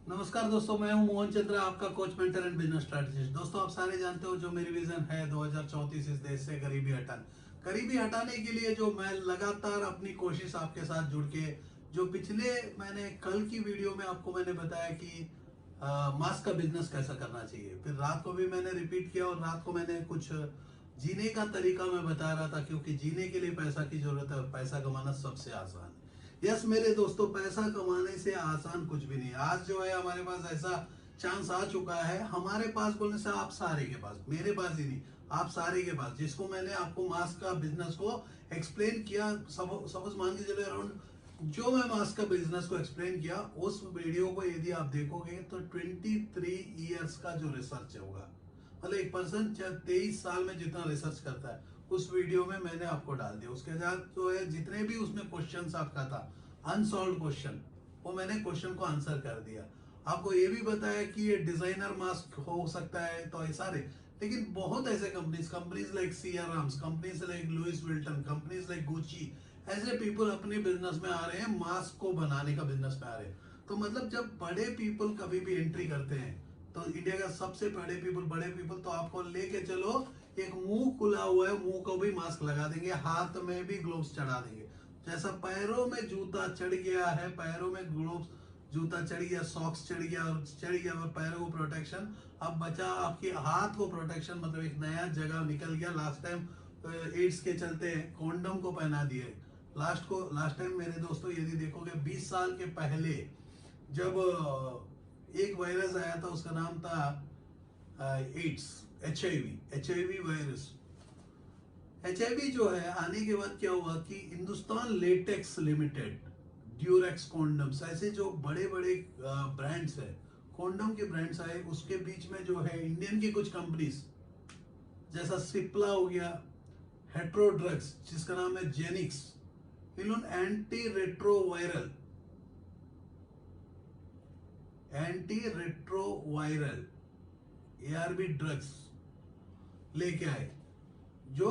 नमस्कार दोस्तों, मैं हूं मोहन चंद्रा, आपका coach mentor and business strategist. दोस्तों, आप सारे जानते हो जो मेरी विजन है 2034 इस देश से गरीबी हटाने के लिए जो मैं लगातार अपनी कोशिश आपके साथ जुड़ के जो पिछले मैंने कल की वीडियो में आपको मैंने बताया कि मास्क का बिजनेस कैसा करना चाहिए। फिर रात को भी मैंने रिपीट किया और रात को मैंने कुछ जीने का तरीका मैं बता रहा था, क्योंकि जीने के लिए पैसा की जरूरत है और पैसा कमाना सबसे आसान है। यस मेरे दोस्तों, पैसा कमाने से आसान कुछ भी नहीं। आज जो है हमारे पास ऐसा चांस आ चुका है, हमारे पास बोलने से आप सारे के पास, मेरे पास ही नहीं, आप सारे के पास, जिसको मैंने आपको मास्क का बिजनेस को एक्सप्लेन किया। सपोज मान के चलो अराउंड जो मैं मास्क का बिजनेस को एक्सप्लेन किया, उस वीडियो को यदि आप देखोगे तो 23 ईयर्स का जो रिसर्च होगा, मतलब एक पर्सन 23 साल में जितना रिसर्च करता है, उस वीडियो में मैंने आपको डाल दिया। उसके साथ जो है जितने भी उसमें क्वेश्चंस आपका था, अनसॉल्व क्वेश्चन, वो मैंने क्वेश्चन को आंसर कर दिया। आपको ये भी बताया कि ये डिजाइनर मास्क हो सकता है, तो ऐसा सारे, लेकिन बहुत ऐसे कंपनीज लाइक सीआराम्स, companies like Louis Vuitton, companies like Gucci, ऐसे पीपल अपने बिजनेस में आ रहे हैं, मास्क को बनाने का बिजनेस में आ रहे हैं। तो मतलब जब बड़े पीपल कभी भी एंट्री करते हैं, तो इंडिया का सबसे बड़े पीपल तो आपको लेके चलो, एक मुंह खुला हुआ है, मुंह को भी मास्क लगा देंगे, हाथ में भी ग्लोव्स चढ़ा देंगे। जैसा पैरों में जूता चढ़ गया है, पैरों में ग्लोव्स, जूता चढ़ गया, सॉक्स चढ़ गया और पैरों को प्रोटेक्शन, अब बचा आपके हाथ को प्रोटेक्शन, मतलब एक नया जगह निकल गया। लास्ट टाइम एड्स के चलते कॉन्डम को पहना दिए। लास्ट टाइम मेरे दोस्तों यदि देखोगे 20 साल के पहले जब एक वायरस आया था, उसका नाम था AIDS, H I V virus. H I V जो है आने के बाद क्या हुआ कि Hindustan Latex Limited, Durex condoms, ऐसे जो बड़े बड़े ब्रांड्स है, कॉन्डम के ब्रांड्स आए। उसके बीच में जो है इंडियन की कुछ कंपनीज, जैसा सिप्ला हो गया, हेट्रो ड्रग्स जिसका नाम है जेनिक्स, इन्होंने एंटी रेट्रोवायरल एआरबी ड्रग्स लेके आए, जो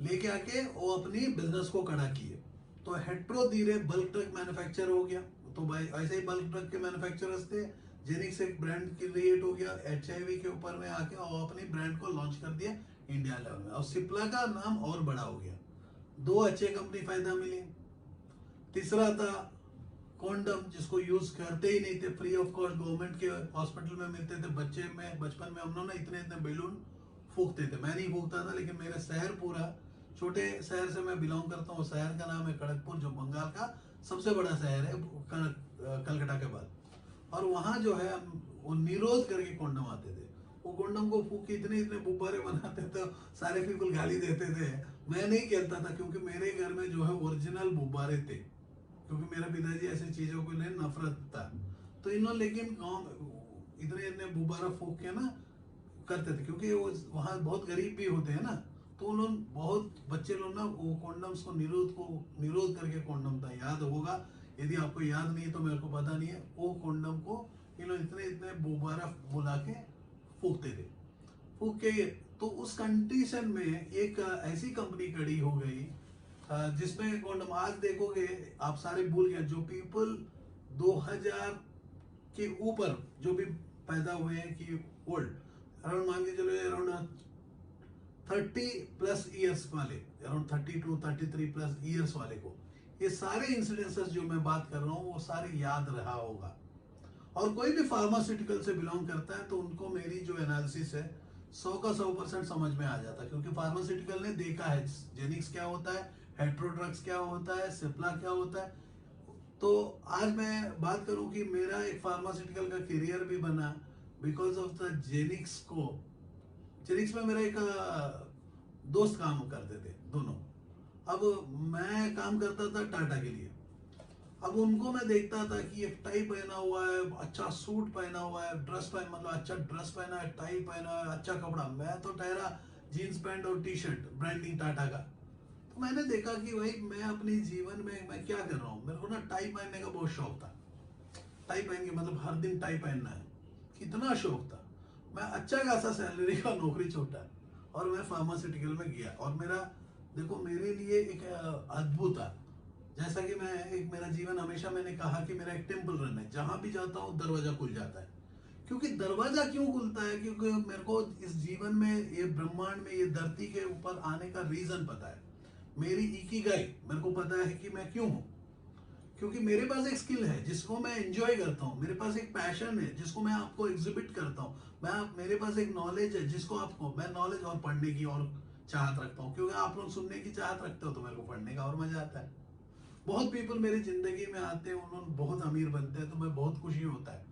लेके आके वो अपनी बिजनेस को खड़ा किए। तो हेट्रो धीरे बल्क ड्रग मैन्युफैक्चर हो गया। तो भाई ऐसे ही बल्क ड्रग के मैन्युफैक्चरर्स थे, जेनिक्स एक ब्रांड क्रिएट हो गया, एचआईवी के ऊपर में आके और अपनी ब्रांड को लॉन्च कर दिया इंडिया लेवल में, और सिप्ला का नाम और बड़ा हो गया। दो अच्छे कंपनी फायदा मिले। तीसरा था कॉन्डम, जिसको यूज करते ही नहीं थे, फ्री ऑफ कॉस्ट गवर्नमेंट के हॉस्पिटल में मिलते थे। बचपन में हम लोग ना इतने इतने बैलून फूकते थे, मैं नहीं फूकता था, लेकिन मेरे शहर पूरा, छोटे शहर से मैं बिलोंग करता हूँ, शहर का नाम है खड़गपुर, जो बंगाल का सबसे बड़ा शहर है कलकत्ता के बाद। और वहाँ जो है वो निरोध करके कॉन्डम आते थे, वो कॉन्डम को फूक के इतने इतने गुब्बारे बनाते थे, सारे पीपल गाली देते थे। मैं नहीं खेलता था, क्योंकि मेरे घर में जो है ओरिजिनल गुब्बारे थे, क्योंकि मेरा पिताजी ऐसी चीजों को लिए नफरत था। तो इन्होंने लेकिन गाँव इतने इतने गुब्बारा फूक के ना करते थे, क्योंकि वो वहाँ बहुत गरीब भी होते हैं ना। तो उन्होंने बहुत बच्चे लोग ना वो कॉन्डम्स को निरोध करके कॉन्डम था, याद होगा, यदि आपको याद नहीं है तो मेरे को पता नहीं है। वो कॉन्डम को इन्होंने इतने इतने गुब्बारा बुला के फूकते थे, फूक के। तो उस कंडीशन में एक ऐसी कंपनी खड़ी हो गई जिसमें कॉन्डम, आज देखोगे आप सारे भूल गए, जो पीपल 2000 के ऊपर जो भी पैदा हुए हैं कि ओल्ड, अराउंड मान के चलो अराउंड 30+ ईयर्स वाले, अराउंड 32-33+ ईयर्स वाले को ये सारे इंसिडेंसेस जो मैं बात कर रहा हूँ वो सारे याद रहा होगा। और कोई भी फार्मास्यूटिकल से बिलोंग करता है तो उनको मेरी जो एनालिसिस है 100 का 100% समझ में आ जाता है, क्योंकि फार्मास्यूटिकल ने देखा है जेनिक्स क्या होता है, हेट्रोड्रग्स क्या होता है, सिप्ला क्या होता है। तो आज मैं बात करूं कि मेरा एक फार्मास्यूटिकल का करियर भी बना बिकॉज ऑफ द जेनिक्स को। जेनिक्स में मेरा एक दोस्त काम करते थे दोनों। अब मैं काम करता था टाटा के लिए। अब उनको मैं देखता था कि एक टाई पहना हुआ है, अच्छा सूट पहना हुआ है, मतलब अच्छा ड्रेस पहना है, टाई पहना है, अच्छा कपड़ा। मैं तो ठहरा जीन्स पैंट और टी शर्ट ब्रांडिंग टाटा का। तो मैंने देखा कि भाई मैं अपनी जीवन में मैं क्या कर रहा हूँ। मेरे को ना टाई पहनने का बहुत शौक था, टाई पहन के मतलब हर दिन टाई पहनना है, कितना शौक था। मैं अच्छा खासा सैलरी का नौकरी छोटा और मैं फार्मास्यूटिकल में गया। और मेरा देखो, मेरे लिए एक अद्भुत था, जैसा कि मैं एक मेरा जीवन हमेशा मैंने कहा कि मेरा एक टेम्पल रन है, जहां भी जाता हूँ दरवाजा खुल जाता है। क्योंकि दरवाजा क्यों खुलता है? क्योंकि मेरे को इस जीवन में, ये ब्रह्मांड में, ये धरती के ऊपर आने का रीजन पता है। मेरी इकिगाई, मेरे को पता है कि मैं क्यों हूँ। क्योंकि मेरे पास एक स्किल है जिसको मैं एंजॉय करता हूँ, मेरे पास एक पैशन है जिसको मैं आपको एग्जिबिट करता हूँ, मेरे पास एक नॉलेज है जिसको आपको मैं नॉलेज और पढ़ने की और चाहत रखता हूँ। क्योंकि आप लोग सुनने की चाहत रखते हो तो मेरे को पढ़ने का और मजा आता है। बहुत पीपल मेरी जिंदगी में आते हैं, उन्होंने बहुत अमीर बनते हैं तो मैं बहुत खुशी होता है।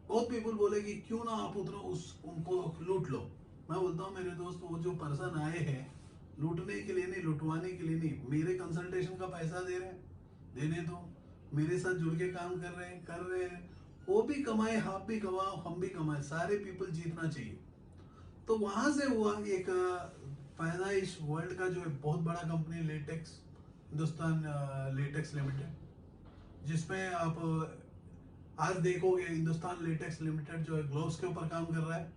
बहुत पीपल बोले कि क्यों ना आप उतना उनको लूट लो। मैं बोलता हूँ मेरे दोस्त, वो जो पर्सन आए हैं लूटने के लिए नहीं, लुटवाने के लिए नहीं, मेरे कंसल्टेशन का पैसा दे रहे हैं, देने दो। मेरे साथ जुड़ के काम कर रहे हैं। वो भी कमाए, आप भी कमाओ, हम भी कमाए, सारे पीपल जीतना चाहिए। तो वहां से हुआ एक पैदाइश वर्ल्ड का जो है बहुत बड़ा company latex, Hindustan Latex limited, जिसमें आप आज देखोगे हिंदुस्तान लेटेक्स लिमिटेड जो है ग्लोव्स के ऊपर काम कर रहा है।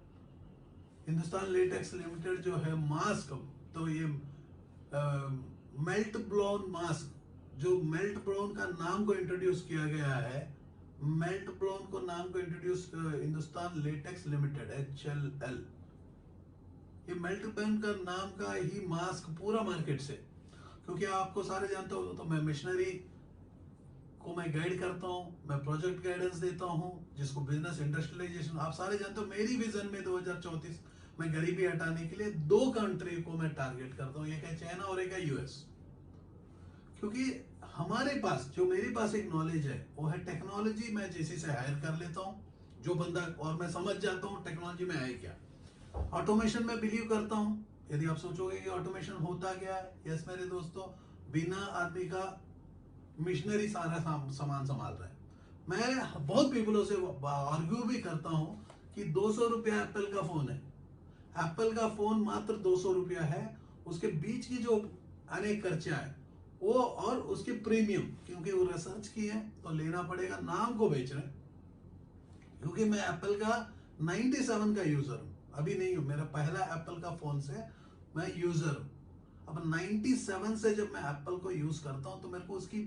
हिंदुस्तान लेटेक्स लिमिटेड जो है मास्क, तो ये मेल्ट ब्लोन मास्क, जो मेल्ट ब्लोन का नाम को इंट्रोड्यूस किया गया है, मेल्ट ब्लोन को नाम को introduce Hindustan Latex limited HLL। ये मेल्ट ब्लोन का नाम का ही मास्क पूरा मार्केट से, क्योंकि आपको सारे जानते हो तो मैं मिशनरी को मैं गाइड करता हूँ, मैं प्रोजेक्ट गाइडेंस देता हूँ, जिसको बिजनेस इंडस्ट्रियलाइजेशन, आप सारे जानते हो मेरी विजन में 2034 मैं गरीबी हटाने के लिए 2 कंट्री को मैं टारगेट करता हूँ, एक है चाइना और एक है US। क्योंकि हमारे पास जो, मेरे पास एक नॉलेज है वो है टेक्नोलॉजी। मैं जैसे से हायर कर लेता हूँ जो बंदा, और मैं समझ जाता हूँ टेक्नोलॉजी में है क्या। ऑटोमेशन में बिलीव करता हूँ। यदि आप सोचोगे कि ऑटोमेशन होता क्या है, यस मेरे दोस्तों, बिना आदमी का मिशनरी सारा सामान संभाल रहा है। मैं बहुत पीपलों से आर्ग्यू भी करता हूं कि 200 रुपया एप्पल का फोन है, एप्पल का फोन मात्र 200 रुपया है, उसके बीच की जो अनेक खर्चा है वो, और उसके प्रीमियम, क्योंकि वो रिसर्च की है तो लेना पड़ेगा, नाम को बेच रहे हैं। क्योंकि मैं एप्पल का 97 का यूजर हूं, अभी नहीं हूं, मेरा पहला एप्पल का फोन से मैं यूजर हूं। अब 97 से जब मैं एप्पल को यूज करता हूं तो मेरे को उसकी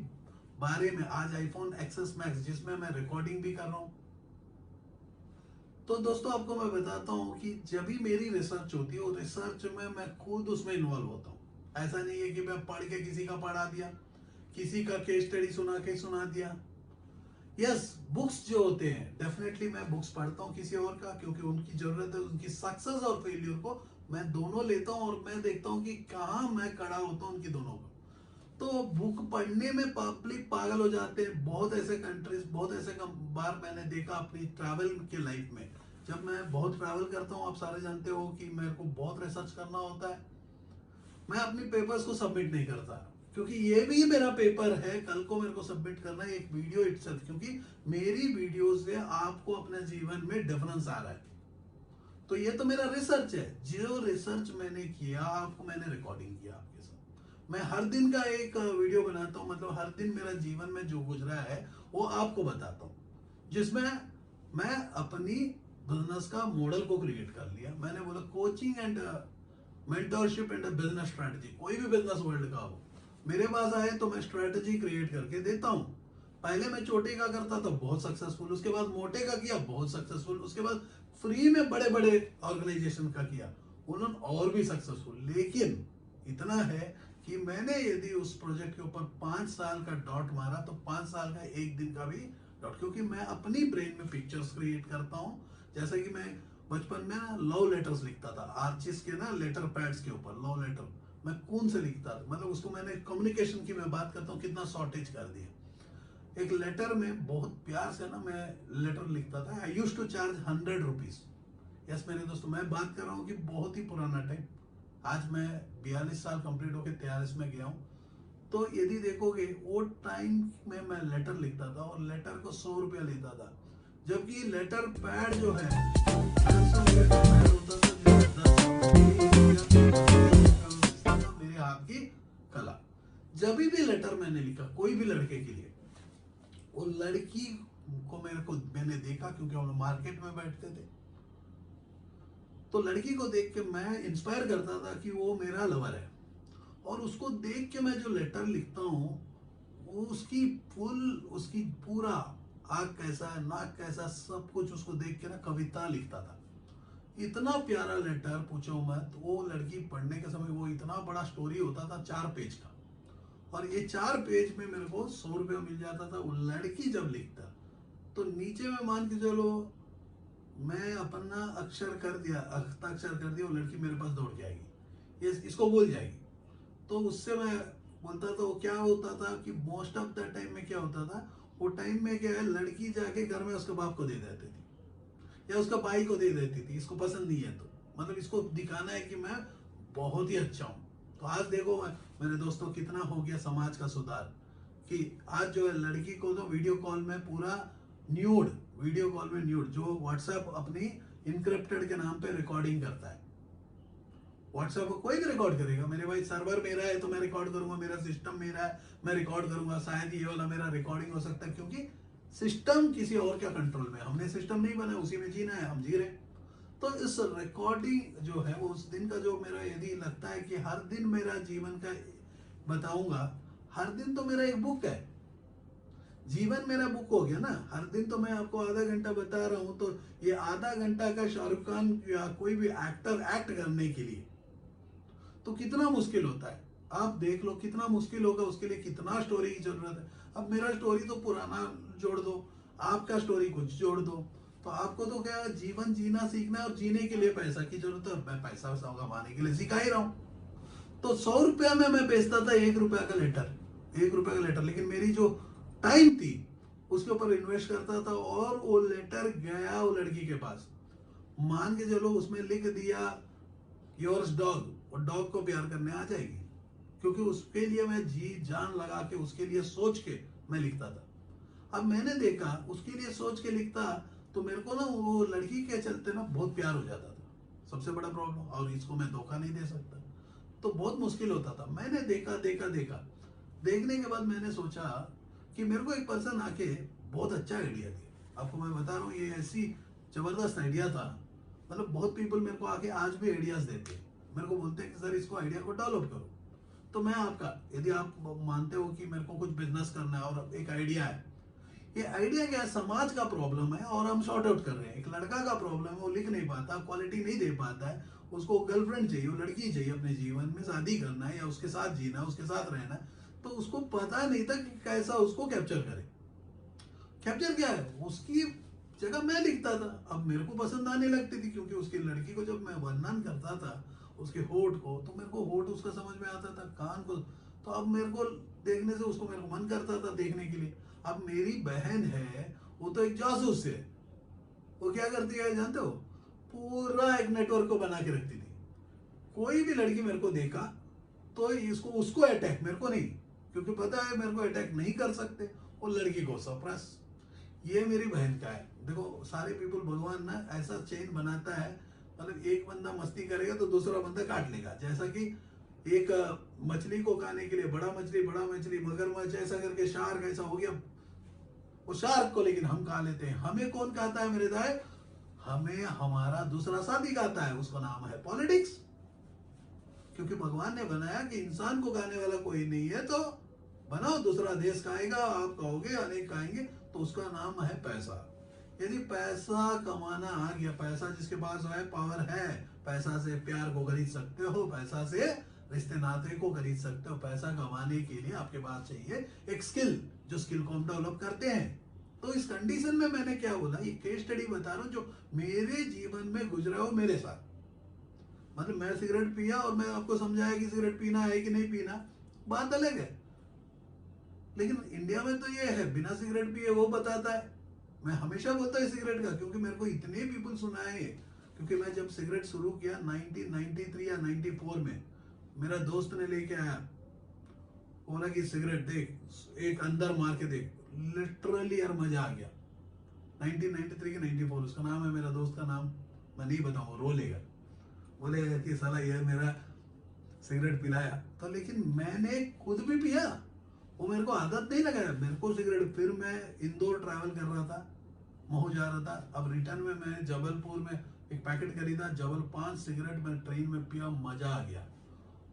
बारे में, आज आईफोन एक्सेस मैक्स जिसमें मैं रिकॉर्डिंग भी कर रहा हूं, तो दोस्तों आपको मैं बताता हूं कि जब भी मेरी रिसर्च होती है, वो रिसर्च में मैं खुद उसमें इन्वॉल्व होता हूं। ऐसा नहीं है कि मैं पढ़ के किसी का पढ़ा दिया, किसी का केस स्टडी सुना दिया। यस, बुक्स जो होते हैं, डेफिनेटली मैं बुक्स पढ़ता हूँ किसी और का, क्योंकि उनकी जरूरत है, उनकी सक्सेस और फेलियर को मैं दोनों लेता हूँ, और मैं देखता हूँ कि कहाँ मैं खड़ा होता हूँ उनकी दोनों को। तो बुक पढ़ने में पब्लिक पागल हो जाते हैं। बहुत ऐसे कंट्रीज, बहुत ऐसे बार मैंने देखा अपनी ट्रैवल के लाइफ में, जब मैं बहुत ट्रैवल करता हूँ, आप सारे जानते हो कि मेरे को बहुत रिसर्च करना होता है, मैं अपनी पेपर्स को सबमिट नहीं करता, क्योंकि ये भी मेरा पेपर है, कल को मेरे को सबमिट करना है एक वीडियो इटसेल्फ, क्योंकि मेरी वीडियो से आपको अपने जीवन में डिफरेंस आ रहा है। तो ये तो मेरा रिसर्च है, जो रिसर्च मैंने किया आपको मैंने रिकॉर्डिंग किया आपके साथ। मैं हर दिन का एक वीडियो बनाता हूँ, मतलब हर दिन मेरा जीवन में जो गुजरा है वो आपको बताता हूँ, जिसमें मैं अपनी बिजनेस का मॉडल को क्रिएट कर लिया। मैंने बोला coaching and mentorship and business strategy, कोई भी बिजनेस वर्ल्ड का हो, मेरे पास आए तो मैं स्ट्रेटजी क्रिएट करके देता हूँ। पहले मैं छोटे का करता था, बहुत सक्सेसफुल, उसके बाद मोटे का किया, बहुत सक्सेसफुल, उसके बाद फ्री में बड़े बड़े ऑर्गेनाइजेशन का किया, उन्होंने और भी सक्सेसफुल। लेकिन इतना है कि मैंने यदि उस प्रोजेक्ट के ऊपर 5 साल का डॉट मारा तो 5 साल का एक दिन का भी डॉट, क्योंकि मैं अपनी ब्रेन में पिक्चर्स क्रिएट करता हूँ। जैसे कि मैं बचपन में ना लव लेटर्स लिखता था, आर्चिस के ना लेटर पैड्स के ऊपर लव लेटर मैं कौन से लिखता था, मतलब उसको मैंने कम्युनिकेशन की मैं बात करता हूँ कितना शॉर्टेज कर दिया। एक लेटर में बहुत प्यार से ना मैं लेटर लिखता था। I used to charge 100 rupees. Yes मेरे दोस्तों, मैं बात कर रहा हूँ कि बहुत ही पुराना टाइम, आज मैं 42 साल कंप्लीट होकर 43 में गया हूँ। तो यदि देखोगे वो टाइम में मैं लेटर लिखता था और लेटर को 100 रुपया लेता था, जबकि लेटर पैड जो है 10 रुपये का पैड होता था, मेरे हाथ की कला। जब भी लेटर मैंने लिखा कोई भी लड़के के लिए, वो लड़की को मैंने देखा, क्योंकि हम मार्केट में बैठते थे, तो लड़की को देख के मैं इंस्पायर करता था कि वो मेरा लवर है। और उसको देख के मैं जो लेटर लिखता हूँ, उसकी उसकी पूरा आँख कैसा है, नाक कैसा, सब कुछ उसको देख के ना कविता लिखता था। इतना प्यारा लेटर पूछो मत। वो लड़की पढ़ने के समय वो इतना बड़ा स्टोरी होता था 4 पेज का, और ये 4 पेज में मेरे को 100 रुपया मिल जाता था। वो लड़की जब लिखता तो नीचे में मान के चलो मैं अपना अक्षर कर दिया, हस्ताक्षर कर दिया, वो लड़की मेरे पास दौड़ के आएगी, ये इसको बोल जाएगी। तो उससे मैं बोलता था, वो क्या होता था कि मोस्ट ऑफ द टाइम में क्या होता था, वो टाइम में क्या है, लड़की जाके घर में उसके बाप को दे देती थी या उसका भाई को दे देती थी, इसको पसंद नहीं है तो मतलब इसको दिखाना है कि मैं बहुत ही अच्छा हूँ। तो आज देखो मेरे दोस्तों कितना हो गया समाज का सुधार, कि आज जो है लड़की को तो वीडियो कॉल में पूरा न्यूड, वीडियो कॉल में न्यूड, जो व्हाट्सएप अपनी इनक्रिप्टेड के नाम पे रिकॉर्डिंग करता है। व्हाट्सएप को कोई भी रिकॉर्ड करेगा, मेरे भाई सर्वर मेरा है तो मैं रिकॉर्ड करूंगा, मेरा सिस्टम मेरा है, मैं रिकॉर्ड करूंगा। शायद ये वाला मेरा रिकॉर्डिंग हो सकता है, क्योंकि सिस्टम किसी और के कंट्रोल में, हमने सिस्टम नहीं बनाया, उसी में जीना है, हम जी रहे। तो इस रिकॉर्डिंग जो है, उस दिन का जो मेरा यदि लगता है कि हर दिन मेरा जीवन का बताऊंगा, हर दिन तो मेरा एक बुक है, जीवन मेरा बुक हो गया ना। हर दिन तो मैं आपको आधा घंटा बता रहा हूं, तो ये आधा घंटा का शाहरुख खान या कोई भी एक्टर एक्ट करने के लिए तो कितना मुश्किल होता है। आप देख लो कितना मुश्किल होगा, उसके लिए कितना स्टोरी की जरूरत है। अब मेरा स्टोरी तो पुराना जोड़ दो, आपका स्टोरी कुछ जोड़ दो, तो आपको तो क्या जीवन जीना सीखना है, और जीने के लिए पैसा की जरूरत है। मैं पैसा कमाने के लिए सिखा ही रहा हूँ। तो 100 रुपया में मैं बेचता था 1 रुपया का लेटर, 1 रुपया का लेटर, लेकिन मेरी जो टाइम थी उसके ऊपर इन्वेस्ट करता था, और वो लेटर गया वो लड़की के पास, मान के चलो उसमें लिख दिया योर्स डॉग, और डॉग को प्यार करने आ जाएगी, क्योंकि उसके लिए मैं जी जान लगा के, उसके लिए सोच के मैं लिखता था। अब मैंने देखा उसके लिए सोच के लिखता, तो मेरे को ना वो लड़की के चलते ना बहुत प्यार हो जाता था, सबसे बड़ा प्रॉब्लम। और इसको मैं धोखा नहीं दे सकता, तो बहुत मुश्किल होता था। मैंने देखा देखा देखा, देखने के बाद मैंने सोचा कि मेरे को एक पर्सन आके बहुत अच्छा आइडिया दिया। आपको मैं बता रहा हूँ, ये ऐसी जबरदस्त आइडिया था, मतलब बहुत पीपल मेरे को आके आज भी आइडियाज देते हैं, मेरे को बोलते हैं कि सर इसको आइडिया को डेवलप करो। तो मैं आपका, यदि आप मानते हो कि मेरे को कुछ बिजनेस करना है और एक आइडिया है, ये आइडिया क्या है, समाज का प्रॉब्लम है और हम सॉर्ट आउट कर रहे हैं। एक लड़का का प्रॉब्लम है, वो लिख नहीं पाता, क्वालिटी नहीं दे पाता है, उसको गर्लफ्रेंड चाहिए, वो लड़की चाहिए, अपने जीवन में शादी करना है या उसके साथ जीना, उसके साथ रहना, तो उसको पता नहीं था कि कैसा उसको कैप्चर करे। कैप्चर क्या है, उसकी जगह मैं लिखता था। अब मेरे को पसंद आने लगती थी, क्योंकि उसकी लड़की को जब मैं वर्णन करता था उसके होठ को, तो मेरे को होठ उसका समझ में आता था, कान को, तो अब मेरे को देखने से उसको मेरे को मन करता था देखने के लिए। अब मेरी बहन है, वो तो एक जासूस है, वो क्या करती है जानते हो, पूरा एक नेटवर्क को बना के रखती थी। कोई भी लड़की मेरे को देखा तो इसको उसको अटैक, मेरे को नहीं, क्योंकि पता है मेरे को अटैक नहीं कर सकते, वो लड़की को सप्रेस। ये मेरी बहन का है। देखो सारे पीपल, भगवान ना ऐसा चेन बनाता है, मतलब एक बंदा मस्ती करेगा तो दूसरा बंदा काट लेगा। जैसा कि एक मछली को खाने के लिए बड़ा मछली मगरमच्छ ऐसा करके शार्क ऐसा हो गया, वो शार्क को लेकिन हम खा लेते हैं। हमें कौन खाता है मेरे भाई, हमें हमारा दूसरा साथी खाता है, उसका नाम है पॉलिटिक्स। क्योंकि भगवान ने बनाया कि इंसान को खाने वाला कोई नहीं है, तो बनाओ, दूसरा देश खाएगा, आप खाओगे, अनेक खाएंगे, तो उसका नाम है पैसा। यदि पैसा कमाना आ गया, पैसा जिसके पास है, पावर है, पैसा से प्यार को खरीद सकते हो, पैसा से रिश्ते नाते को खरीद सकते हो। पैसा कमाने के लिए आपके पास चाहिए एक स्किल, जो स्किल को हम डेवलप करते हैं। तो इस कंडीशन में मैंने क्या बोला, ये केस स्टडी बता रहा हूँ जो मेरे जीवन में गुजरा हो मेरे साथ। मतलब मैं सिगरेट पिया और मैं आपको समझाया कि सिगरेट पीना है कि नहीं पीना, बात अलग है। लेकिन इंडिया में तो ये है, बिना सिगरेट पिए वो बताता है। मैं हमेशा बोलता है सिगरेट का, क्योंकि मेरे को इतने पीपल सुनाए। क्योंकि मैं जब सिगरेट शुरू किया 1993 या 94 में, मेरा दोस्त ने लेके आया, बोला कि सिगरेट देख, एक अंदर मार के देख, लिटरली यार मजा आ गया। 1993 के 94, उसका नाम है, मेरा दोस्त का नाम मैं नहीं बताऊंगा, रो लेगा, बोलेगा कि साला ये मेरा सिगरेट पिलाया। तो लेकिन मैंने खुद भी पिया, वो मेरे को आदत नहीं लगाया मेरे को सिगरेट। फिर मैं इंदौर ट्रैवल कर रहा था, महू जा रहा था, अब रिटर्न में मैं जबलपुर में एक पैकेट खरीदा, जबल 5 सिगरेट मैं ट्रेन में पिया, मजा आ गया।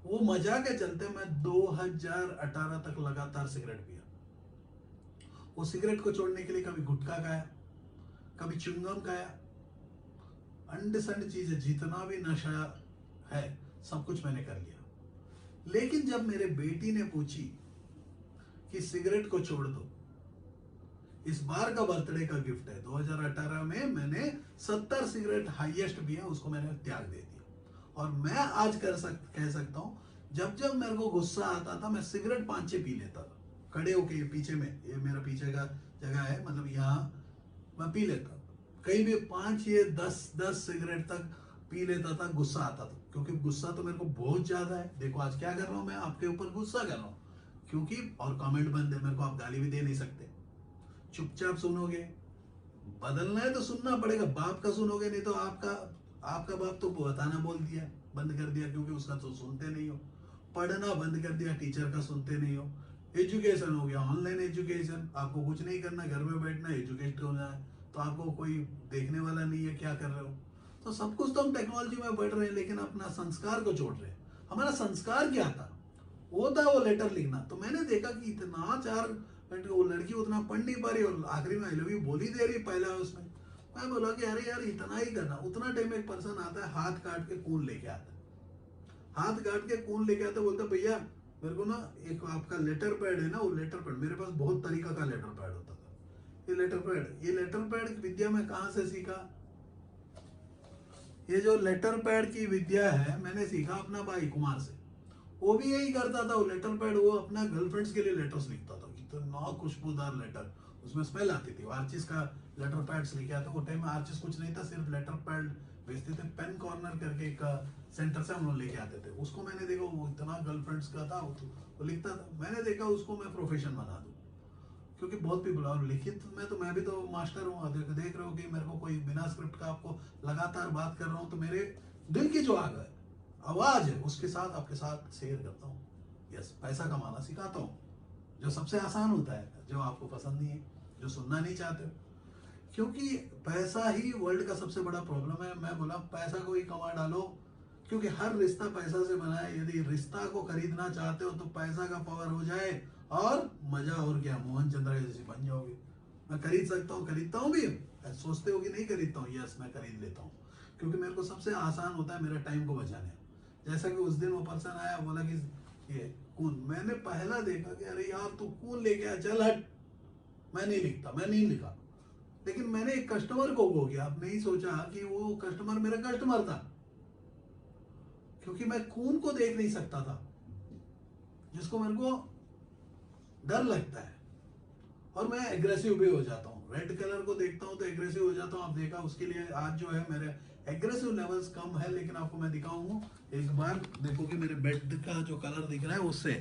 वो मजा के चलते मैं 2018 तक लगातार सिगरेट पिया। वो सिगरेट को छोड़ने के लिए कभी गुटखा खाया, कभी च्युइंगम खाया, अंड संड चीजें, जितना भी नशा है सब कुछ मैंने कर लिया। लेकिन जब मेरे बेटी ने पूछी कि सिगरेट को छोड़ दो, इस बार का बर्थडे का गिफ्ट है, 2018 में मैंने 70 सिगरेट हाईएस्ट पिया, उसको मैंने त्याग दे दिया। और मैं आज कह सकता हूं, जब जब मेरे को गुस्सा आता था मैं सिगरेट 5-6 पी लेता था, खड़े होके पीछे में, ये मेरा पीछे का जगह है, मतलब यहाँ मैं पी लेता, कहीं भी 5 या 10 सिगरेट तक पी लेता था। गुस्सा आता था, क्योंकि गुस्सा तो मेरे को बहुत ज्यादा है। देखो आज क्या कर रहा हूं मैं, आपके ऊपर गुस्सा कर रहा हूं, क्योंकि और कमेंट बंद है, मेरे को आप गाली भी दे नहीं सकते। चुपचाप सुनोगे, बदलना है तो सुनना पड़ेगा, बाप का सुनोगे नहीं तो आपका बाप तो बताना बोल दिया, बंद कर दिया, क्योंकि उसका तो सुनते नहीं हो। पढ़ना बंद कर दिया, टीचर का सुनते नहीं हो। एजुकेशन हो गया, ऑनलाइन एजुकेशन, आपको कुछ नहीं करना, घर में बैठना, एजुकेट होना है, तो आपको कोई देखने वाला नहीं है क्या कर रहे हो। तो सब कुछ तो हम टेक्नोलॉजी में बढ़ रहे हैं, लेकिन अपना संस्कार को छोड़ रहे हैं। हमारा संस्कार क्या था, वो था वो लेटर लिखना। तो मैंने देखा कि इतना 4 घंटे वो लड़की उतना पढ़ नहीं पा रही और आखिरी में आई लव यू बोल ही दे रही पहला उसमें। मैं बोला कि अरे यार इतना ही करना। उतना टाइम एक पर्सन आता है, हाथ काट के खून लेके आता है, हाथ काट के खून लेके आता है, बोलता भैया मेरे को ना एक आपका लेटर पैड है ना, वो लेटर पैड, मेरे पास बहुत तरीका का लेटर पैड होता था। ये लेटर पैड विद्या मैं कहाँ से सीखा, ये जो लेटर पैड की विद्या है मैंने सीखा अपना भाई कुमार से। वो भी यही करता था, वो लेटर पैड, वो अपना गर्लफ्रेंड्स के लिए लेटर्स लिखता था, इतना खुशबूदार लेटर, उसमें स्मेल आती थी। आर्चिस का लेटर पैड्स लेके आता, वो टाइम में आर्चिस कुछ नहीं था, सिर्फ लेटर पैड बेचते थे। पेन कॉर्नर करके एक सेंटर से हम लोग लेके आते थे, उसको मैंने देखा, वो इतना गर्लफ्रेंड्स का था, वो लिखता था। मैंने देखा उसको मैं प्रोफेशन बना दूं, क्योंकि बहुत पीपल, और लिखित में तो मैं भी तो मास्टर हूँ। देख रहे हो कि मेरे को कोई बिना स्क्रिप्ट का आपको लगातार बात कर रहा हूँ, तो मेरे दिल की जो आवाज है उसके साथ आपके साथ शेयर करता हूँ। यस, पैसा कमाना सिखाता हूँ, जो सबसे आसान होता है, जो आपको पसंद नहीं है, जो सुनना नहीं चाहते हो, क्योंकि पैसा ही वर्ल्ड का सबसे बड़ा प्रॉब्लम है। मैं बोला पैसा को ही कमा डालो, क्योंकि हर रिश्ता पैसा से बना है। यदि रिश्ता को खरीदना चाहते हो तो पैसा का पावर हो जाए और मजा, और क्या, मोहन चंद्र जैसे बन जाओगे। मैं खरीद सकता हूँ, खरीदता हूँ भी। सोचते हो कि नहीं खरीदता हूँ, यस मैं खरीद लेता हूँ, क्योंकि मेरे को सबसे आसान होता है मेरा टाइम को बचाने। जैसा कि उस दिन वो पर्सन आया, बोला कि ये कून, मैंने पहला देखा कि अरे यार तू कून लेके आ, चल हट, मैं नहीं लिखता, मैं नहीं लिखा। लेकिन मैंने एक कस्टमर को वो किया, अब नहीं सोचा कि वो कस्टमर मेरा कस्टमर था, क्योंकि मैं खून को देख नहीं सकता था, जिसको मेरे को डर लगता है, और मैं एग्रेसिव भी हो जाता हूँ। रेड कलर को देखता हूँ तो एग्रेसिव हो जाता हूँ। आप देखा, उसके लिए आज जो है मेरे एग्रेसिव लेवल्स कम है, लेकिन आपको मैं दिखाऊँ एक बार। देखो कि मेरे बेड का जो कलर दिख रहा है उससे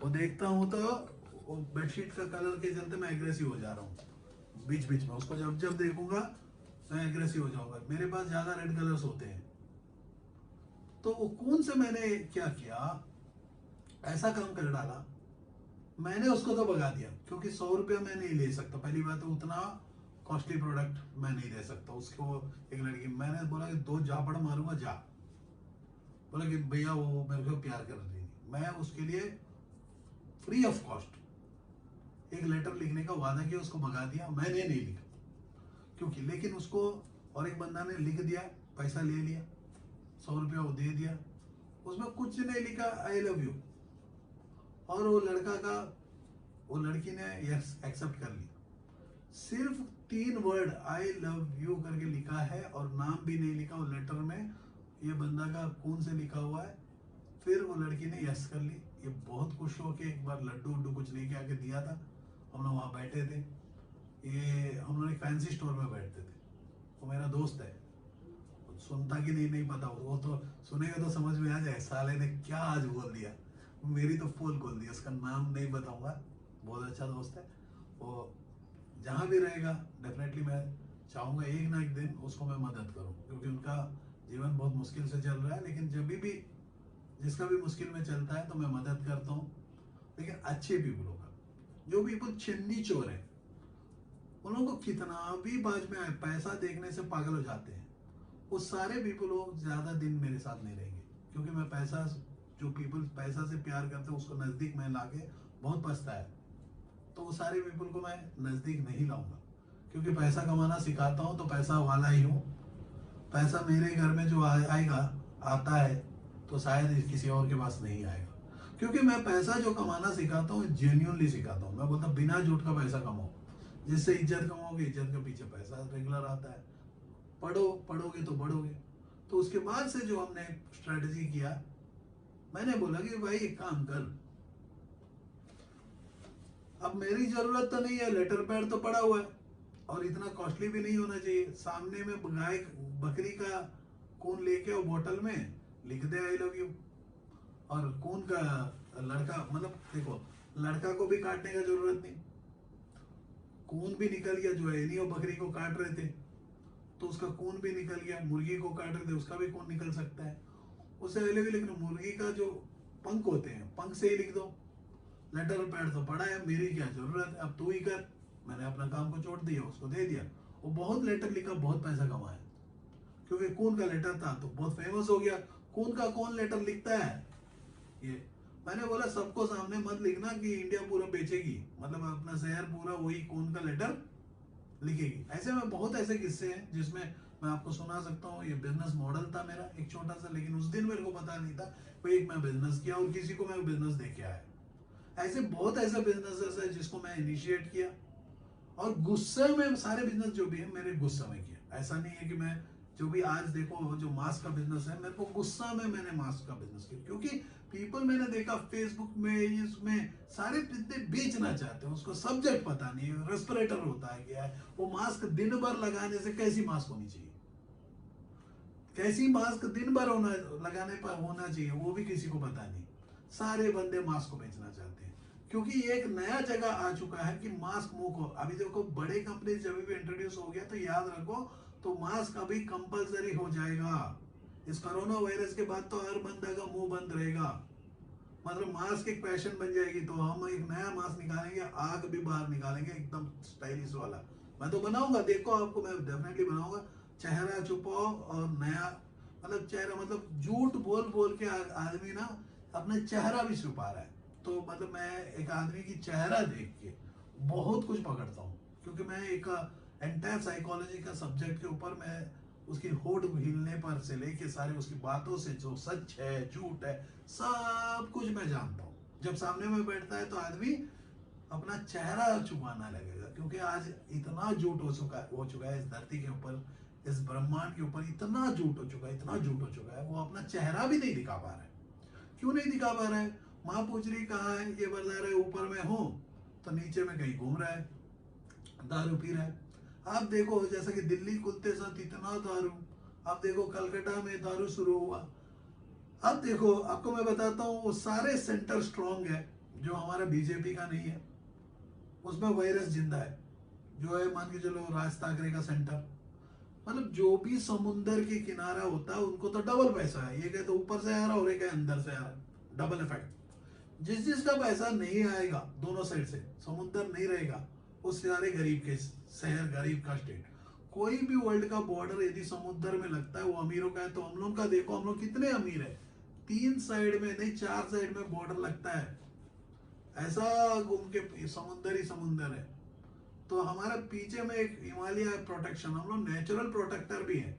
वो देखता हूँ, तो बेडशीट का कलर के चलते मैं एग्रेसिव हो जा रहा हूँ बीच बीच में। उसको जब जब देखूंगा मैं एग्रेसिव हो जाऊंगा। मेरे पास ज्यादा रेड कलर्स होते हैं। तो वो कौन से मैंने क्या किया, ऐसा काम कर डाला, मैंने उसको तो भगा दिया, क्योंकि 100 रुपया मैं नहीं ले सकता। पहली बात तो उतना कॉस्टली प्रोडक्ट मैं नहीं दे सकता उसको। एक लड़की, मैंने बोला कि 2 झापड़ मारूंगा, जा। बोला कि भैया वो मेरे को प्यार कर रही थी, मैं उसके लिए फ्री ऑफ कॉस्ट एक लेटर लिखने का वादा किया, उसको भगा दिया। मैंने नहीं लिखा क्योंकि, लेकिन उसको और एक बंदा ने लिख दिया, पैसा ले लिया, 100 रुपया वो दे दिया, उसमें कुछ नहीं लिखा आई लव यू। और वो लड़की ने यस एक्सेप्ट कर लिया। सिर्फ 3 वर्ड आई लव यू करके लिखा है, और नाम भी नहीं लिखा वो लेटर में, ये बंदा का कौन से लिखा हुआ है। फिर वो लड़की ने यस कर ली। ये बहुत खुश हो के एक बार लड्डू उड्डू कुछ लेके आके दिया था। हम लोग वहाँ बैठे थे, ये हम लोग एक फैंसी स्टोर में बैठते थे। वो मेरा दोस्त है, सुनता कि नहीं पता, वो तो सुनेगा तो समझ में आ जाए साले ने क्या आज बोल दिया। मेरी तो पोल खोल दी, उसका नाम नहीं बताऊंगा, बहुत अच्छा दोस्त है वो। जहाँ भी रहेगा डेफिनेटली मैं चाहूँगा एक ना एक दिन उसको मैं मदद करूँ, क्योंकि उनका जीवन बहुत मुश्किल से चल रहा है। लेकिन जब भी जिसका भी मुश्किल में चलता है तो मैं मदद करता हूँ, लेकिन अच्छे पीपलों का। जो पीपल चिन्नी चोर है, उन लोगों को कितना भी बाज में आए, पैसा देखने से पागल हो जाते हैं, वो सारे पीपल ज्यादा दिन मेरे साथ नहीं रहेंगे। क्योंकि मैं पैसा, जो पीपल पैसा से प्यार करते हैं उसको नजदीक में लाके बहुत पछताया। तो वो सारे पीपल को मैं नजदीक नहीं लाऊंगा, क्योंकि पैसा कमाना सिखाता हूँ तो पैसा वाला ही हूँ। पैसा मेरे घर में जो आएगा आता है तो शायद किसी और के पास नहीं आएगा, क्योंकि मैं पैसा जो कमाना सिखाता हूँ जेन्युइनली सिखाता हूँ। मैं बोलता हूँ बिना झूठ का पैसा कमाओ, जिससे इज्जत कमाओगे, इज्जत के पीछे पैसा रेगुलर आता है। पढ़ोगे तो बढ़ोगे। तो उसके बाद से जो हमने स्ट्रेटजी किया, मैंने बोला कि भाई एक काम कर, अब मेरी जरूरत तो नहीं है, लेटर पैड तो पड़ा हुआ है और इतना कॉस्टली भी नहीं होना चाहिए। सामने में गाय बकरी का खून लेके वो बोतल में लिख दे आई लव यू। और खून का लड़का, मतलब देखो लड़का को भी काटने का जरूरत नहीं, खून भी निकल गया। जो है नहीं वो बकरी को काट रहे थे तो उसका खून भी निकल गया, मुर्गी को काट रहे थे उसका भी खून निकल सकता है। उसे आई लव यू लिखना, मुर्गी का जो पंख होते हैं पंख से ही लिख दो। लेटर पैड तो पड़ा है, मेरी क्या जरूरत है, अब तू ही कर। मैंने अपना काम को छोड़ दिया, उसको दे दिया। वो बहुत लेटर लिखा, बहुत पैसा कमाया, क्योंकि खून का लेटर था तो बहुत फेमस हो गया। खून का कौन लेटर लिखता है ये। मैंने बोला सबको सामने मत लिखना कि इंडिया पूरा बेचेगी, मतलब अपना शहर पूरा वही खून का लेटर लिखेगी। ऐसे में बहुत ऐसे किस्से हैं जिसमें मैं आपको सुना सकता हूँ। ये बिजनेस मॉडल था मेरा एक छोटा सा, लेकिन उस दिन मेरे को पता नहीं था कोई एक मैं बिजनेस किया और किसी को मैं बिजनेस दे के आया। ऐसे बहुत ऐसे बिजनेसेस है जिसको मैं इनिशिएट किया और गुस्से में सारे बिजनेस जो भी है मेरे गुस्से में किया। ऐसा नहीं है कि मैं जो भी आज देखो जो मास्क का बिजनेस है, मेरे को गुस्सा में मैंने मास्क का बिजनेस किया, क्योंकि पीपल मैंने देखा फेसबुक में इसमें सारे इतने बेचना चाहते हैं, उसको सब्जेक्ट पता नहीं है, रेस्पिरेटर होता है क्या है, वो मास्क दिन भर लगाने से कैसी मास्क होनी चाहिए, कैसी मास्क दिन भर लगाने पर होना चाहिए, वो भी किसी को पता नहीं। सारे बंदे मास्क को बेचना चाहते हैं, क्योंकि एक नया जगह आ चुका है कि मास्क मुंह को। अभी देखो बड़े कंपनी जब भी इंट्रोड्यूस हो गया तो याद रखो तो मास्क अभी कंपलसरी हो जाएगा। इस कोरोना वायरस के बाद तो हर बंदा का मुंह बंद रहेगा, मतलब मास्क एक पैशन बन जाएगी। तो हम एक नया मास्क निकालेंगे, आग भी बाहर निकालेंगे एकदम स्टाइलिश वाला। मैं तो बनाऊंगा, देखो आपको मैं डेफिनेटली बनाऊंगा। चेहरा छुपाओ और नया, मतलब चेहरा, मतलब झूठ बोल बोल के आदमी ना अपना चेहरा भी छुपा रहा है। तो मतलब मैं एक आदमी की चेहरा देख के बहुत कुछ पकड़ता हूँ, क्योंकि मैं एक एंटायर साइकोलॉजी का सब्जेक्ट के ऊपर मैं उसकी होठ हिलने पर से लेके सारे उसकी बातों से जो सच है झूठ है सब कुछ मैं जानता हूँ। जब सामने में बैठता है तो आदमी अपना चेहरा छुपाना लगेगा, क्योंकि आज इतना झूठ हो चुका है इस धरती के ऊपर, इस ब्रह्मांड के ऊपर इतना झूठ हो चुका है, इतना झूठ हो चुका है, वो अपना चेहरा भी नहीं दिखा पा रहा है। क्यों नहीं दिखा पा रहा है? माँ पूछ रही कहाँ है, ये बता रहे ऊपर में हूँ, तो नीचे में कहीं घूम रहा है, दारू पी रहा है। आप देखो जैसा कि दिल्ली खुलते साथ इतना दारू, आप देखो कलकत्ता में दारू शुरू हुआ। अब देखो आपको मैं बताता हूँ, वो सारे सेंटर स्ट्रॉन्ग है जो हमारा बीजेपी का नहीं है, उसमें वायरस जिंदा है। जो है मान के चलो राज ठाकरे का सेंटर, मतलब जो भी समुंदर के किनारा होता है उनको तो डबल पैसा है। ये कहते ऊपर से आ रहा और एक अंदर से आ रहा, डबल इफेक्ट। जिस जिसका पैसा नहीं आएगा दोनों साइड से, समुंदर नहीं रहेगा, उस सारे गरीब के शहर, गरीब का स्टेट। कोई भी वर्ल्ड का बॉर्डर यदि समुद्र में लगता है वो अमीरों का है। तो हम लोग का देखो, हम लोग कितने अमीर है, 3 साइड में नहीं 4 साइड में बॉर्डर लगता है, ऐसा घूम के समुंदर ही समुंदर है। तो हमारे पीछे में एक हिमालय प्रोटेक्शन, हम लोग नेचुरल प्रोटेक्टर भी है।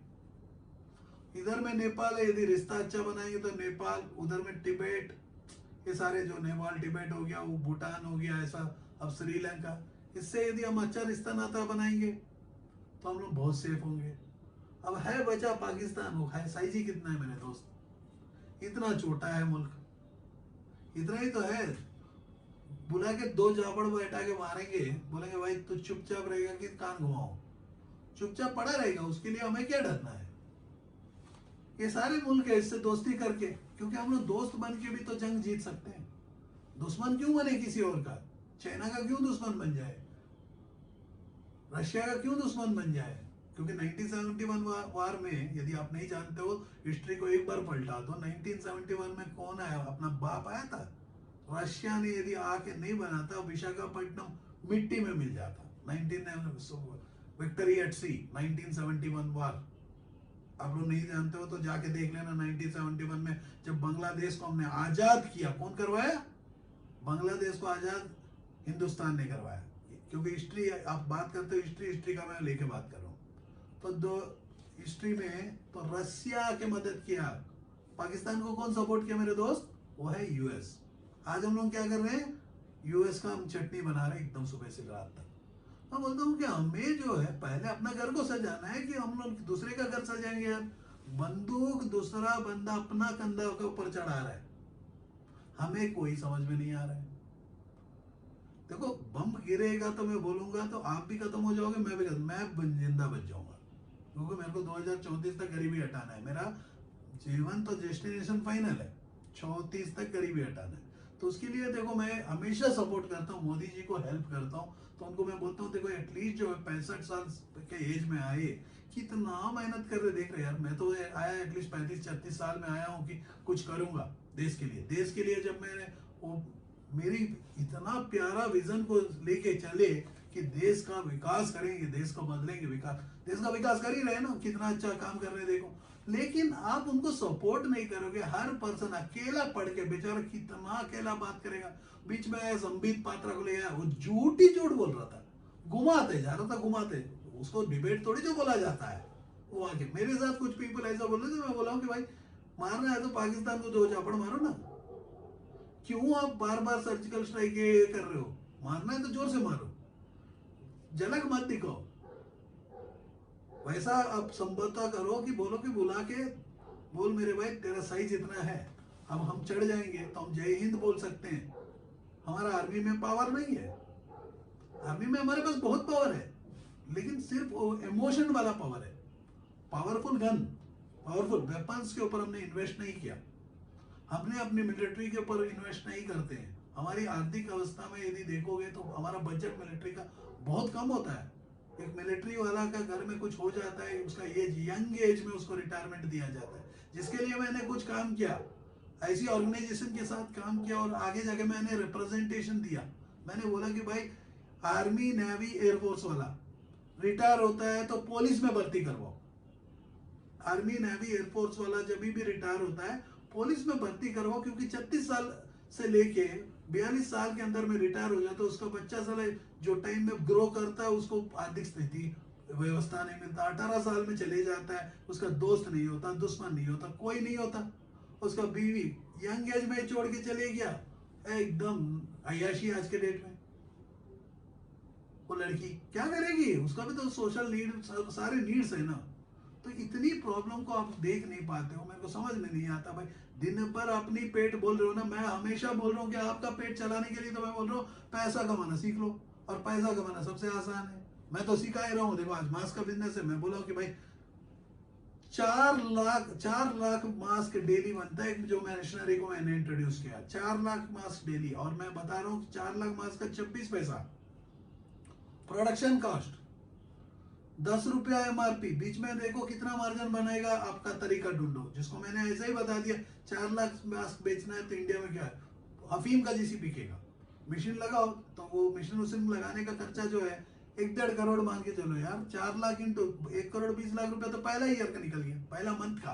इधर में नेपाल है, यदि रिश्ता अच्छा बनाएंगे तो नेपाल, उधर में तिब्बत, ये सारे जो नेपाल तिब्बत हो गया, वो भूटान हो गया, ऐसा अब श्रीलंका, इससे यदि हम अच्छा रिश्ता नाता बनाएंगे तो हम लोग बहुत सेफ होंगे। अब है बचा पाकिस्तान, वो है साइज ही कितना है मेरे दोस्त, इतना छोटा है मुल्क, इतना ही तो है। बुला के 2 जापड़ बैठा के मारेंगे, बोलेंगे भाई तू चुपचाप रहेगा कि कान घुमाओ, चुपचाप पड़ा रहेगा, उसके लिए हमें क्या डरना है। ये सारे मुल्क है इससे दोस्ती करके, क्योंकि हम लोग दोस्त बन के भी तो जंग जीत सकते हैं। दुश्मन क्यों बने किसी और का? चाइना का क्यों दुश्मन बन जाए, रशिया का क्यों दुश्मन बन जाए? क्योंकि 1971 वार में, यदि आप नहीं जानते हो हिस्ट्री को एक बार पलटा दो, 1971 में कौन आया, अपना बाप आया था। रशिया ने यदि आके नहीं बनाता विशाखापट्टनम मिट्टी में मिल जाता। 19 विक्ट्री एट सी, 1971 वार। आप लोग नहीं जानते हो तो जाके देख लेना। 1971 में जब बांग्लादेश को हमने आजाद किया, कौन करवाया? बांग्लादेश को आजाद हिंदुस्तान ने करवाया। क्योंकि हिस्ट्री आप बात करते हो, हिस्ट्री हिस्ट्री का मैं लेके बात कर रहा हूँ। तो दो हिस्ट्री में तो रशिया के मदद किया, पाकिस्तान को कौन सपोर्ट किया मेरे दोस्त? वो है यूएस। आज हम लोग क्या कर रहे हैं? यूएस का हम चटनी बना रहे हैं एकदम सुबह से रात तक। मैं बोलता हूँ कि हमें जो है पहले अपना घर को सजाना है कि हम लोग दूसरे का घर सजाएंगे यार? बंदूक दूसरा बंदा अपना कंधा के ऊपर चढ़ा रहा है, हमें कोई समझ में नहीं आ रहा है। देखो बम गिरेगा तो मैं बोलूंगा तो आप भी खत्म हो जाओगे, मैं जिंदा बच जाऊंगा, क्योंकि मेरे को 2034 तक गरीबी हटाना है। मेरा जीवन तो डेस्टिनेशन फाइनल है, 34 तक गरीबी हटाना है। तो उसके लिए देखो मैं हमेशा सपोर्ट करता हूँ, मोदी जी को हेल्प करता हूँ। तो उनको मैं बोलता हूँ देखो एटलीस्ट जो 65 साल के एज में आए, कितना मेहनत कर रहे देख रहे यार। मैं तो आया एटलीस्ट 35-36 साल में आया हूँ कि कुछ करूंगा देश के लिए। देश के लिए जब मैंने वो मेरी इतना प्यारा विजन को लेके चले कि देश का विकास करेंगे, देश को बदलेंगे, विकास देश का विकास कर ही रहे ना, कितना अच्छा काम कर रहे हैं देखो। लेकिन आप उनको सपोर्ट नहीं करोगे, हर पर्सन अकेला पढ़ के बेचारा कितना अकेला बात करेगा। बीच में संबित पात्रा को ले आया, वो झूठ ही झूठ बोल रहा था, घुमाते जा रहा था घुमाते, उसको डिबेट थोड़ी जो बोला जाता है। वो आगे मेरे साथ कुछ पीपल ऐसा बोल रहे थे, मैं बोला हूँ कि भाई मारना है तो पाकिस्तान को 2 झापड़ मारो ना, क्यों आप बार बार सर्जिकल स्ट्राइक कर रहे हो? मारना है तो जोर से मारो, झलक मत दिखाओ। वैसा आप संबोधन करो कि बोलो कि बुला के बोल मेरे भाई तेरा साइज इतना है, अब हम चढ़ जाएंगे तो हम जय हिंद बोल सकते हैं। हमारा आर्मी में पावर नहीं है, आर्मी में हमारे पास बहुत पावर है, लेकिन सिर्फ इमोशन वाला पावर है। पावरफुल गन, पावरफुल वेपन्स के ऊपर हमने इन्वेस्ट नहीं किया, हमने अपनी मिलिट्री के ऊपर इन्वेस्ट नहीं करते हैं। हमारी आर्थिक अवस्था में यदि देखोगे तो हमारा बजट मिलिट्री का बहुत कम होता है। एक मिलिट्री वाला का घर में कुछ हो जाता है, उसका एज यंग एज में उसको रिटायरमेंट दिया जाता है, जिसके लिए मैंने कुछ काम किया, ऐसी ऑर्गेनाइजेशन के साथ काम किया और आगे जाके मैंने रिप्रेजेंटेशन दिया। मैंने बोला कि भाई आर्मी नेवी एयरफोर्स वाला रिटायर होता है तो पुलिस में भर्ती करवाओ। आर्मी नेवी एयरफोर्स वाला जब भी रिटायर होता है पुलिस में भर्ती करवाओ, क्योंकि 36 साल से लेके 42 साल के अंदर में रिटायर हो जाता है, उसका बच्चा साल जो टाइम में ग्रो करता है उसको आर्थिक स्थिति व्यवस्था नहीं मिलता। 18 साल में चले जाता है, उसका दोस्त नहीं होता, दुश्मन नहीं होता, कोई नहीं होता। उसका बीवी यंग एज में छोड़ के चले गया, एकदम अय्याशी आज के डेट में। वो लड़की क्या करेगी? उसका भी तो सोशल नीड, सारे नीड्स है ना। तो इतनी प्रॉब्लम को आप देख नहीं पाते हो, मेरे को समझ में नहीं आता भाई। दिन भर अपनी पेट बोल रहे हो ना, मैं हमेशा बोल रहा हूँ कि आपका पेट चलाने के लिए तो मैं बोल रहा हूँ पैसा कमाना सीख लो, और पैसा कमाना सबसे आसान है। मैं तो सिखा ही रहा हूँ। देखो आज मास्क का बिजनेस है, मैं बोला कि भाई 4 लाख मास्क डेली बनता है, जो मिशनरी को मैंने इंट्रोड्यूस किया, 4 लाख मास्क डेली। और मैं बता रहा हूँ 4 लाख मास्क का 26 पैसा प्रोडक्शन कॉस्ट, 10 रुपया एमआरपी। बीच में देखो कितना मार्जिन बनेगा, आपका तरीका ढूंढो। जिसको मैंने ऐसा ही बता दिया 4 लाख मास्क बेचना है तो इंडिया में क्या है, अफीम का जैसी बिकेगा। मशीन लगाओ तो वो मशीन लगाने का खर्चा जो है 1-1.5 करोड़ मान के चलो यार। 4 लाख इंटू 1 करोड़ 20 लाख रुपया तो पहला ईयर का निकल गया, पहला मंथ का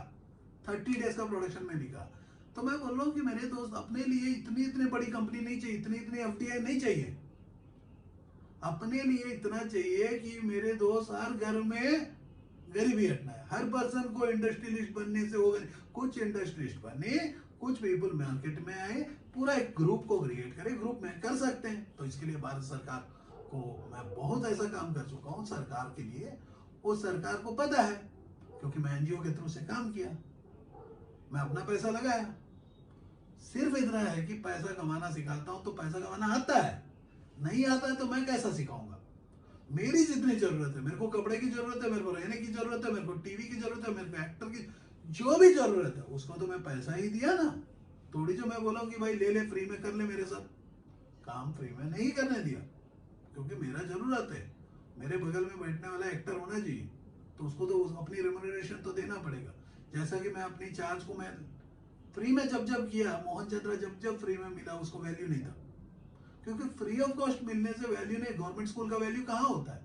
30 डेज का प्रोडक्शन में निकला। तो मैं बोल रहा हूँ कि मेरे दोस्त अपने लिए इतनी बड़ी कंपनी नहीं चाहिए, इतनी एफडीआई नहीं चाहिए। अपने लिए इतना चाहिए कि मेरे दोस्त हर घर में गरीबी हटना है, हर पर्सन को इंडस्ट्रियलिस्ट बनने से होगा। कुछ इंडस्ट्रियलिस्ट बने, कुछ पीपल मार्केट में आए, पूरा एक ग्रुप को क्रिएट करें। ग्रुप में कर सकते हैं तो इसके लिए भारत सरकार को मैं बहुत ऐसा काम कर चुका हूँ सरकार के लिए। वो सरकार को पता है क्योंकि मैं एनजीओ के थ्रू से काम किया, मैं अपना पैसा लगाया। सिर्फ इतना है कि पैसा कमाना सिखाता हूं तो पैसा कमाना आता है, नहीं आता है तो मैं कैसा सिखाऊंगा। मेरी जितनी जरूरत है, मेरे को कपड़े की जरूरत है, मेरे को रहने की जरूरत है, मेरे को टीवी की जरूरत है, मेरे को एक्टर की जो भी जरूरत है उसको तो मैं पैसा ही दिया ना। थोड़ी जो मैं बोला कि भाई ले ले फ्री में कर ले मेरे साथ काम, फ्री में नहीं करने दिया क्योंकि मेरा जरूरत है। मेरे बगल में बैठने वाला एक्टर होना चाहिए तो उसको तो अपनी रेम्यूनरेशन तो देना पड़ेगा। जैसा कि मैं अपनी चार्ज को मैं फ्री में जब किया, मोहन चंद्रा जब फ्री में मिला उसको वैल्यू नहीं था, क्योंकि फ्री ऑफ कॉस्ट मिलने से वैल्यू नहीं। गवर्नमेंट स्कूल का वैल्यू कहाँ होता है?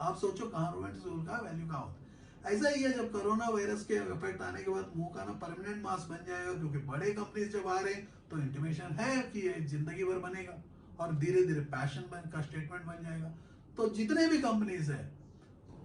आप सोचो कहाँ गवर्नमेंट स्कूल का वैल्यू कहाँ होता है? ऐसा ही है, जब कोरोना वायरस के इफेक्ट आने के बाद मुंह का ना परमानेंट मास्क बन जाएगा, क्योंकि बड़े कंपनीज जब आ रहे हैं तो इंटीमेशन है कि ये जिंदगी भर बनेगा और धीरे धीरे पैशन का स्टेटमेंट बन जाएगा। तो जितने भी कंपनीज है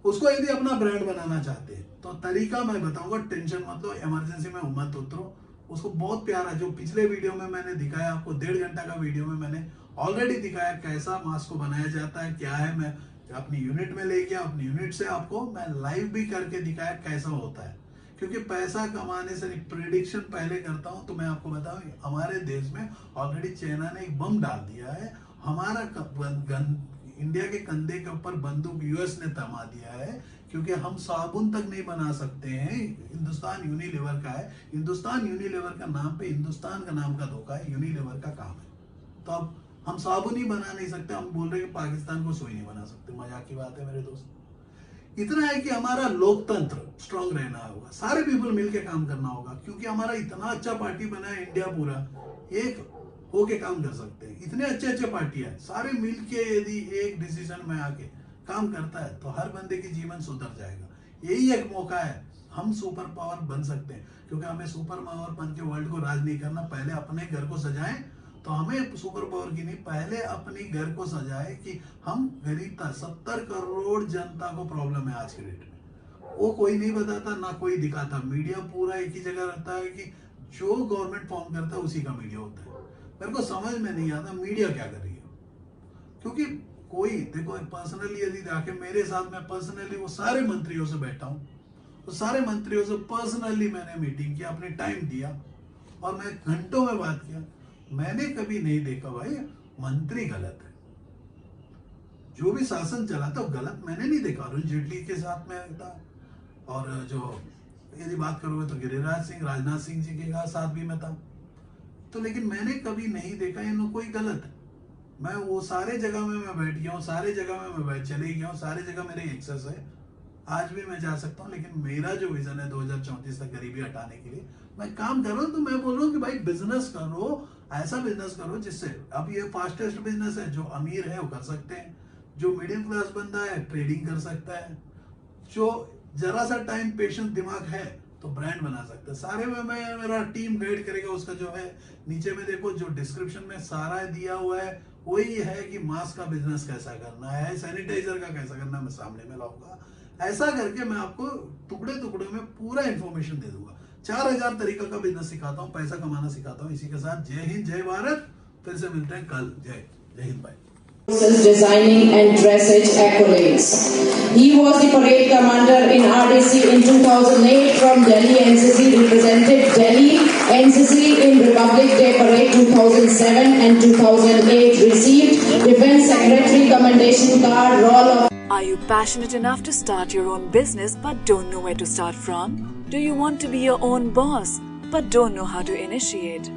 उसको यदि अपना ब्रांड बनाना चाहते हैं तो तरीका मैं बताऊंगा, टेंशन मत लो, इमरजेंसी में मत उतरो। उसको बहुत प्यारा, जो पिछले वीडियो में मैंने दिखाया आपको, 1.5 घंटा का वीडियो में मैंने ऑलरेडी दिखाया कैसा मास्क को बनाया जाता है, क्या है। मैं अपनी यूनिट में ले गया, अपनी यूनिट से आपको मैं लाइव भी करके दिखाया कैसा होता है। क्योंकि पैसा कमाने से प्रेडिक्शन पहले करता हूं, तो मैं आपको बताऊं हमारे देश में ऑलरेडी चाइना ने एक बम डाल दिया है, हमारा इंडिया के कंधे के ऊपर बंदूक यूएस ने थमा दिया है, क्योंकि हम साबुन तक नहीं बना सकते हैं। हिंदुस्तान यूनिलीवर का है, हिंदुस्तान यूनिलीवर का नाम पे हिंदुस्तान का नाम का धोखा है, यूनिलीवर का काम है। तो अब हम साबुन ही बना नहीं सकते, हम बोल रहे हैं कि पाकिस्तान को सोई नहीं बना सकते। मजाक की बात है मेरे दोस्त। इतना है कि हमारा लोकतंत्र स्ट्रांग रहना होगा, सारे पीपल मिलके काम करना होगा, क्योंकि हमारा इतना अच्छा पार्टी बना है, इंडिया पूरा एक होके काम कर सकते हैं। इतने अच्छे पार्टी है, सारे मिलके यदि एक डिसीजन में आके काम करता है तो हर बंदे की जीवन सुधर जाएगा। यही एक मौका है, हम सुपर पावर बन सकते हैं। क्योंकि हमें सुपर पावर बन के वर्ल्ड को राज नहीं करना, पहले अपने घर को सजाएं। तो हमें सुपर पावर की नहीं, पहले अपनी घर को सजाए कि हम गरीब था। 70 करोड़ जनता को प्रॉब्लम है आज के डेट में, वो कोई नहीं बताता ना कोई दिखाता। मीडिया पूरा एक ही जगह रहता है कि जो गवर्नमेंट फॉर्म करता है उसी का मीडिया होता है। मेरे को समझ में नहीं आता मीडिया क्या कर रही है, क्योंकि कोई देखो पर्सनली यदि जाके मेरे साथ, मैं पर्सनली वो सारे मंत्रियों से बैठा हूँ, तो सारे मंत्रियों से पर्सनली मैंने मीटिंग किया, अपने टाइम दिया और मैं घंटों में बात किया। मैंने कभी नहीं देखा भाई मंत्री गलत है, जो भी शासन चलाता वो गलत मैंने नहीं देखा। अरुण जेटली के साथ में था, और जो यदि बात करोगे तो गिरिराज सिंह, राजनाथ सिंह जी के साथ भी मैं था। तो लेकिन मैंने कभी नहीं देखा इन्हों कोई गलत है। मैं वो सारे जगह में मैं बैठ गया हूँ, सारे जगह में मैं चले गया हूँ, सारे जगह मेरे एक्सेस है, आज भी मैं जा सकता हूँ। लेकिन मेरा जो विजन है 2034 तक गरीबी हटाने के लिए मैं काम कर रहा हूँ। तो मैं बोल रहा हूँ कि भाई बिजनेस करो, ऐसा बिजनेस करो जिससे, अब ये फास्टेस्ट बिजनेस है, जो अमीर है वो कर सकते हैं, जो मिडिल क्लास बंदा है ट्रेडिंग कर सकता है, जो जरा सा टाइम पेशेंस दिमाग है तो ब्रांड बना सकते हैं। सारे में मैं, मेरा टीम गाइड करेगा। उसका जो है नीचे में देखो जो डिस्क्रिप्शन में सारा दिया हुआ है, वही है कि मास्क का बिजनेस कैसा करना है, सैनिटाइजर का कैसा करना है, मैं सामने में लाऊंगा। ऐसा करके मैं आपको टुकड़े टुकड़े में पूरा इंफॉर्मेशन दे दूंगा। 4000 तरीका का बिजनेस सिखाता हूँ, पैसा कमाना सिखाता हूँ। इसी के साथ जय हिंद, जय भारत। फिर से मिलते हैं कल। जय हिंद भाई। Designing and dressage accolades. He was the parade commander in RDC in 2008 from Delhi NCC, represented Delhi NCC in Republic Day Parade 2007 and 2008, received Defense Secretary Commendation Card, Roll of... Are you passionate enough to start your own business but don't know where to start from? Do you want to be your own boss but don't know how to initiate?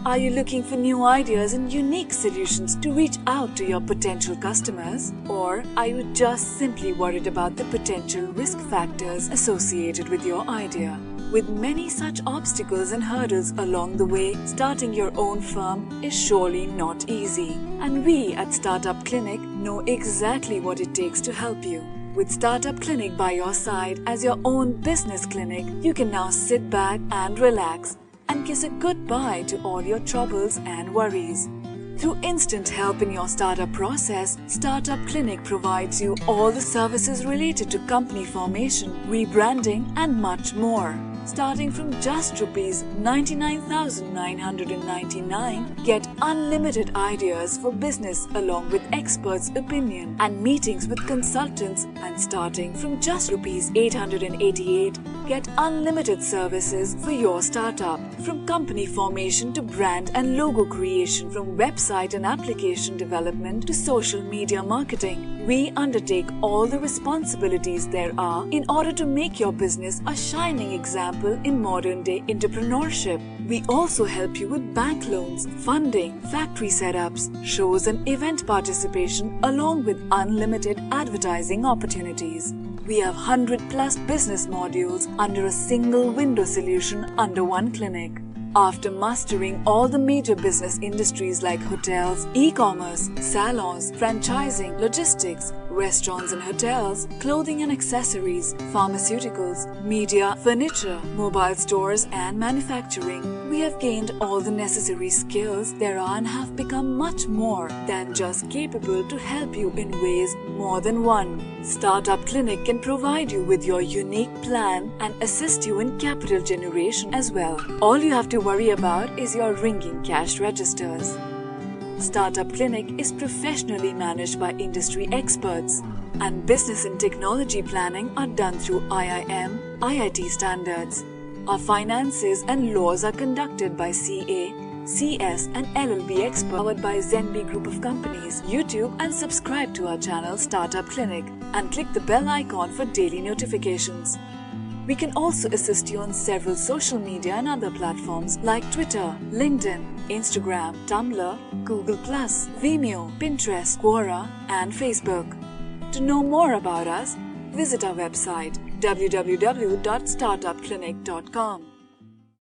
Are you looking for new ideas and unique solutions to reach out to your potential customers? Or are you just simply worried about the potential risk factors associated with your idea? With many such obstacles and hurdles along the way, starting your own firm is surely not easy. And we at Startup Clinic know exactly what it takes to help you. With Startup Clinic by your side as your own business clinic, you can now sit back and relax and kiss a goodbye to all your troubles and worries. Through instant help in your startup process, Startup Clinic provides you all the services related to company formation, rebranding and much more. Starting from just Rs 99,999, get unlimited ideas for business along with experts' opinion and meetings with consultants, and starting from just Rs 888, get unlimited services for your startup. From company formation to brand and logo creation, from website and application development to social media marketing, we undertake all the responsibilities there are in order to make your business a shining example in modern day entrepreneurship. We also help you with bank loans, funding, factory setups, shows and event participation along with unlimited advertising opportunities. We have 100+ business modules under a single window solution under one clinic. After mastering all the major business industries like hotels, e-commerce, salons, franchising, logistics, restaurants and hotels, clothing and accessories, pharmaceuticals, media, furniture, mobile stores and manufacturing. We have gained all the necessary skills there are and have become much more than just capable to help you in ways more than one. Startup Clinic can provide you with your unique plan and assist you in capital generation as well. All you have to worry about is your ringing cash registers. Startup Clinic is professionally managed by industry experts, and business and technology planning are done through IIM, IIT standards. Our finances and laws are conducted by CA, CS and LLB experts, powered by Zenbi Group of Companies. YouTube and subscribe to our channel Startup Clinic and click the bell icon for daily notifications. We can also assist you on several social media and other platforms like Twitter, LinkedIn, Instagram, Tumblr, Google+, Vimeo, Pinterest, Quora and Facebook. To know more about us, visit our website www.startupclinic.com.